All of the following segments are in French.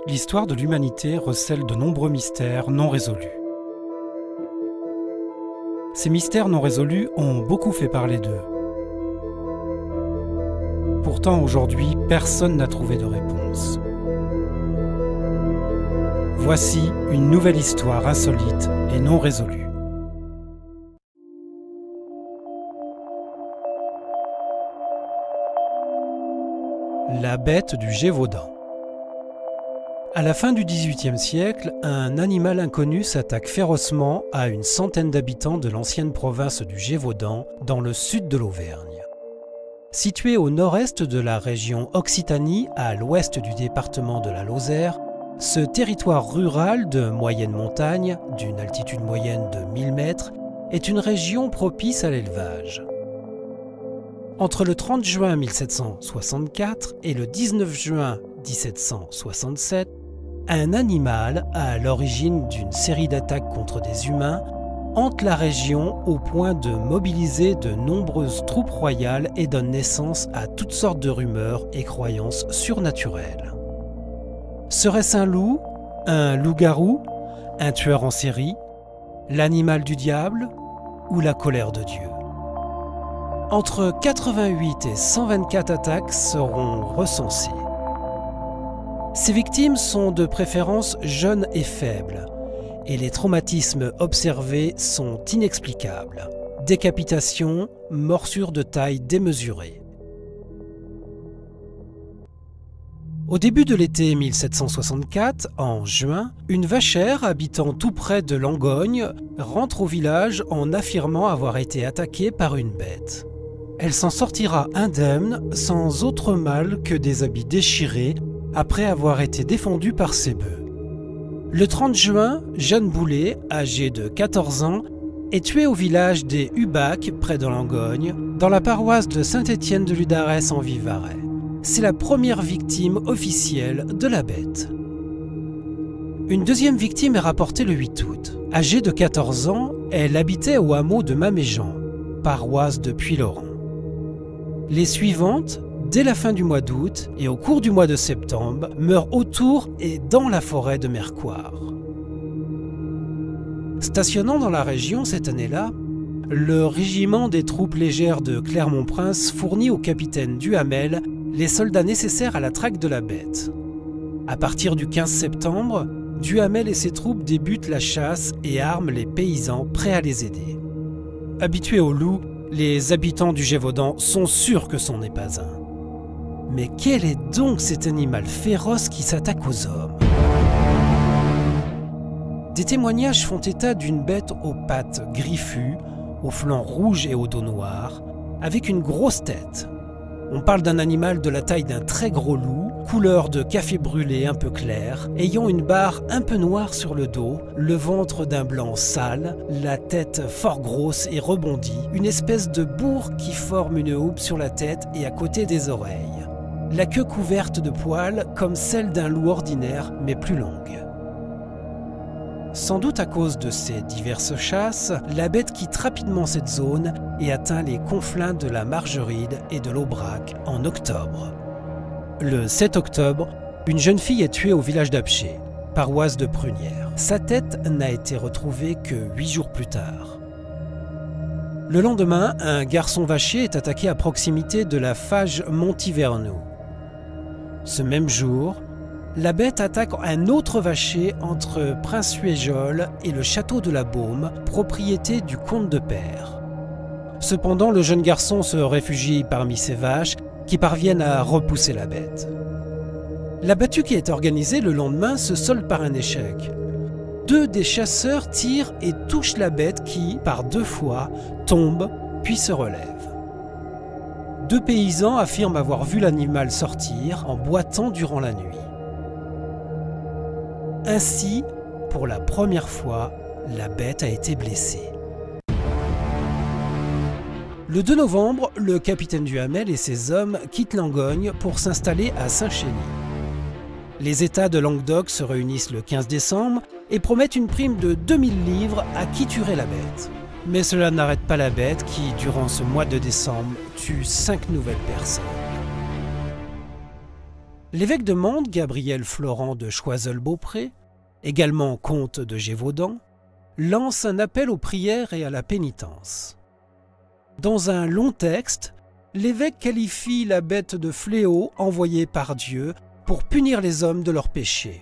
L'histoire de l'humanité recèle de nombreux mystères non résolus. Ces mystères non résolus ont beaucoup fait parler d'eux. Pourtant, aujourd'hui, personne n'a trouvé de réponse. Voici une nouvelle histoire insolite et non résolue. La bête du Gévaudan. À la fin du XVIIIe siècle, un animal inconnu s'attaque férocement à une centaine d'habitants de l'ancienne province du Gévaudan, dans le sud de l'Auvergne. Situé au nord-est de la région Occitanie, à l'ouest du département de la Lozère, ce territoire rural de moyenne montagne, d'une altitude moyenne de 1000 mètres, est une région propice à l'élevage. Entre le 30 juin 1764 et le 19 juin 1767, un animal, à l'origine d'une série d'attaques contre des humains, hante la région au point de mobiliser de nombreuses troupes royales et donne naissance à toutes sortes de rumeurs et croyances surnaturelles. Serait-ce un loup, un loup-garou, un tueur en série, l'animal du diable ou la colère de Dieu? Entre 88 et 124 attaques seront recensées. Ces victimes sont de préférence jeunes et faibles, et les traumatismes observés sont inexplicables. Décapitation, morsures de taille démesurée. Au début de l'été 1764, en juin, une vachère habitant tout près de Langogne rentre au village en affirmant avoir été attaquée par une bête. Elle s'en sortira indemne, sans autre mal que des habits déchirés, après avoir été défendue par ses bœufs. Le 30 juin, Jeanne Boulet, âgée de 14 ans, est tuée au village des Hubacs, près de Langogne, dans la paroisse de Saint-Étienne de Ludarès en Vivarais. C'est la première victime officielle de la bête. Une deuxième victime est rapportée le 8 août. Âgée de 14 ans, elle habitait au hameau de Maméjean, paroisse de Puylaurens. Les suivantes, dès la fin du mois d'août et au cours du mois de septembre, meurent autour et dans la forêt de Mercoire. Stationnant dans la région cette année-là, le régiment des troupes légères de Clermont-Prince fournit au capitaine Duhamel les soldats nécessaires à la traque de la bête. À partir du 15 septembre, Duhamel et ses troupes débutent la chasse et arment les paysans prêts à les aider. Habitués au loup, les habitants du Gévaudan sont sûrs que ce n'est pas un. Mais quel est donc cet animal féroce qui s'attaque aux hommes? Des témoignages font état d'une bête aux pattes griffues, aux flancs rouges et au dos noir, avec une grosse tête. On parle d'un animal de la taille d'un très gros loup, couleur de café brûlé un peu clair, ayant une barre un peu noire sur le dos, le ventre d'un blanc sale, la tête fort grosse et rebondie, une espèce de bourre qui forme une houppe sur la tête et à côté des oreilles. La queue couverte de poils comme celle d'un loup ordinaire, mais plus longue. Sans doute à cause de ces diverses chasses, la bête quitte rapidement cette zone et atteint les conflins de la Margeride et de l'Aubrac en octobre. Le 7 octobre, une jeune fille est tuée au village d'Apcher, paroisse de Prunières. Sa tête n'a été retrouvée que 8 jours plus tard. Le lendemain, un garçon vacher est attaqué à proximité de la Fage Montivernou. Ce même jour, la bête attaque un autre vacher entre Prince-Huéjol et le château de la Baume, propriété du comte de Peyre. Cependant, le jeune garçon se réfugie parmi ces vaches qui parviennent à repousser la bête. La battue qui est organisée le lendemain se solde par un échec. 2 des chasseurs tirent et touchent la bête qui, par 2 fois, tombe puis se relève. 2 paysans affirment avoir vu l'animal sortir en boitant durant la nuit. Ainsi, pour la première fois, la bête a été blessée. Le 2 novembre, le capitaine Duhamel et ses hommes quittent Langogne pour s'installer à Saint-Chély. Les États de Languedoc se réunissent le 15 décembre et promettent une prime de 2000 livres à qui tuerait la bête. Mais cela n'arrête pas la bête qui, durant ce mois de décembre, tue 5 nouvelles personnes. L'évêque de Mende, Gabriel Florent de Choiseul-Beaupré, également comte de Gévaudan, lance un appel aux prières et à la pénitence. Dans un long texte, l'évêque qualifie la bête de fléau envoyé par Dieu pour punir les hommes de leurs péchés.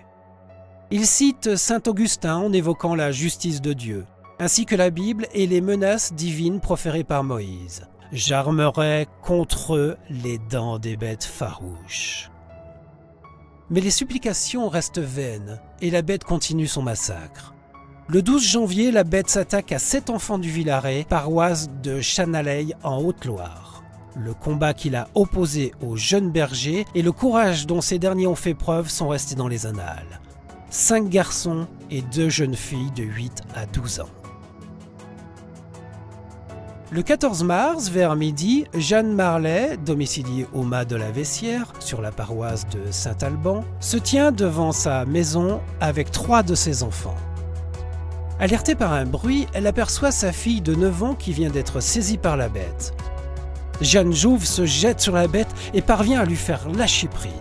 Il cite saint Augustin en évoquant la justice de Dieu, ainsi que la Bible et les menaces divines proférées par Moïse. « J'armerai contre eux les dents des bêtes farouches. » Mais les supplications restent vaines et la bête continue son massacre. Le 12 janvier, la bête s'attaque à 7 enfants du Villaret, paroisse de Chanaleille en Haute-Loire. Le combat qu'il a opposé aux jeunes bergers et le courage dont ces derniers ont fait preuve sont restés dans les annales. 5 garçons et 2 jeunes filles de 8 à 12 ans. Le 14 mars, vers midi, Jeanne Marlet, domiciliée au Mas de la Vessière, sur la paroisse de Saint-Alban, se tient devant sa maison avec 3 de ses enfants. Alertée par un bruit, elle aperçoit sa fille de 9 ans qui vient d'être saisie par la bête. Jeanne Jouve se jette sur la bête et parvient à lui faire lâcher prise.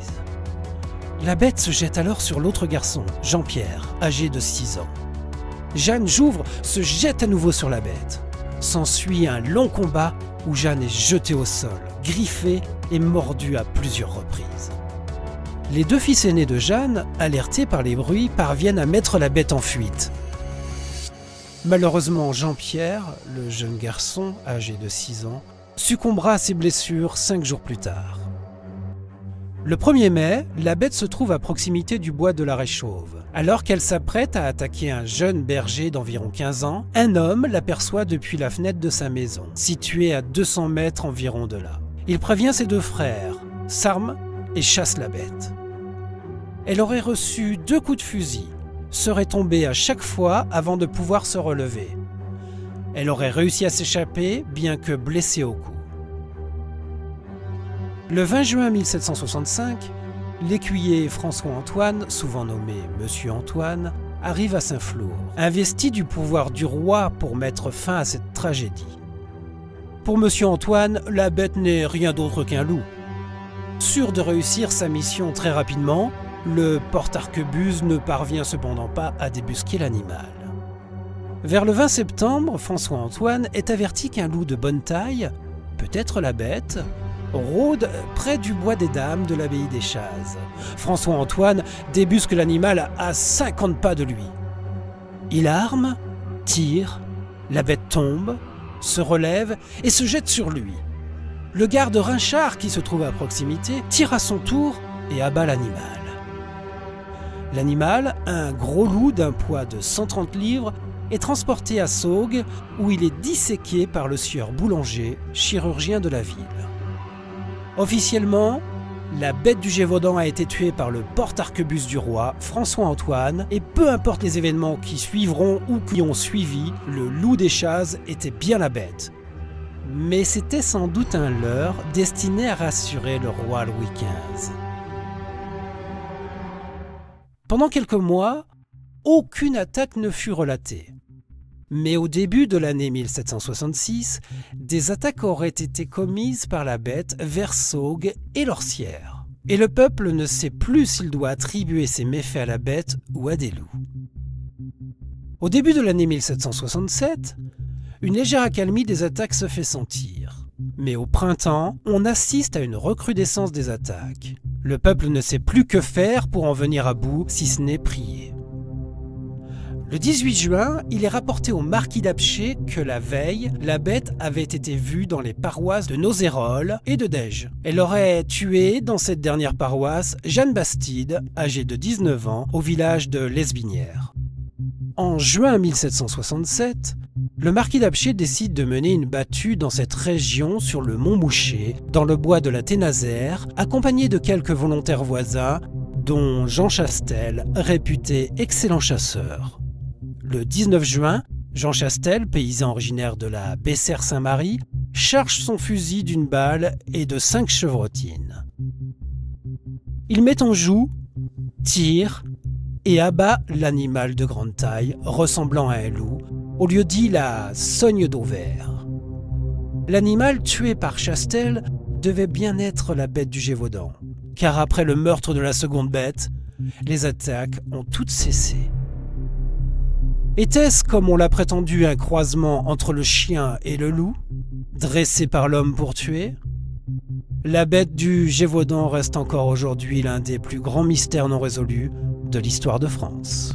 La bête se jette alors sur l'autre garçon, Jean-Pierre, âgé de 6 ans. Jeanne Jouve se jette à nouveau sur la bête. S'ensuit un long combat où Jeanne est jetée au sol, griffée et mordue à plusieurs reprises. Les 2 fils aînés de Jeanne, alertés par les bruits, parviennent à mettre la bête en fuite. Malheureusement, Jean-Pierre, le jeune garçon âgé de 6 ans, succombera à ses blessures 5 jours plus tard. Le 1er mai, la bête se trouve à proximité du bois de la Réchauve. Alors qu'elle s'apprête à attaquer un jeune berger d'environ 15 ans, un homme l'aperçoit depuis la fenêtre de sa maison, située à 200 mètres environ de là. Il prévient ses 2 frères, s'arme et chasse la bête. Elle aurait reçu 2 coups de fusil, serait tombée à chaque fois avant de pouvoir se relever. Elle aurait réussi à s'échapper, bien que blessée au cou. Le 20 juin 1765, l'écuyer François-Antoine, souvent nommé Monsieur Antoine, arrive à Saint-Flour, investi du pouvoir du roi pour mettre fin à cette tragédie. Pour Monsieur Antoine, la bête n'est rien d'autre qu'un loup. Sûr de réussir sa mission très rapidement, le porte-arquebuse ne parvient cependant pas à débusquer l'animal. Vers le 20 septembre, François-Antoine est averti qu'un loup de bonne taille, peut-être la bête, rôde près du bois des Dames de l'abbaye des Chazes. François-Antoine débusque l'animal à 50 pas de lui. Il arme, tire, la bête tombe, se relève et se jette sur lui. Le garde Rinchard, qui se trouve à proximité, tire à son tour et abat l'animal. L'animal, un gros loup d'un poids de 130 livres, est transporté à Saugues où il est disséqué par le sieur Boulanger, chirurgien de la ville. Officiellement, la bête du Gévaudan a été tuée par le porte-arquebuse du roi, François-Antoine, et peu importe les événements qui suivront ou qui ont suivi, le loup des Chazes était bien la bête. Mais c'était sans doute un leurre destiné à rassurer le roi Louis XV. Pendant quelques mois, aucune attaque ne fut relatée. Mais au début de l'année 1766, des attaques auraient été commises par la bête vers Saugues et l'Orsière. Et le peuple ne sait plus s'il doit attribuer ses méfaits à la bête ou à des loups. Au début de l'année 1767, une légère accalmie des attaques se fait sentir. Mais au printemps, on assiste à une recrudescence des attaques. Le peuple ne sait plus que faire pour en venir à bout, si ce n'est prier. Le 18 juin, il est rapporté au marquis d'Apcher que la veille, la bête avait été vue dans les paroisses de Nozérolles et de Dège. Elle aurait tué, dans cette dernière paroisse, Jeanne Bastide, âgée de 19 ans, au village de l'Esbinière. En juin 1767, le marquis d'Apcher décide de mener une battue dans cette région sur le mont Moucher, dans le bois de la Thénazère, accompagné de quelques volontaires voisins, dont Jean Chastel, réputé excellent chasseur. Le 19 juin, Jean Chastel, paysan originaire de la Bessères-Saint-Marie, charge son fusil d'une balle et de 5 chevrotines. Il met en joue, tire, et abat l'animal de grande taille, ressemblant à un loup, au lieu dit la sogne d'Auvers. L'animal tué par Chastel devait bien être la bête du Gévaudan, car après le meurtre de la seconde bête, les attaques ont toutes cessé. Était-ce, comme on l'a prétendu, un croisement entre le chien et le loup, dressé par l'homme pour tuer ? La bête du Gévaudan reste encore aujourd'hui l'un des plus grands mystères non résolus de l'histoire de France.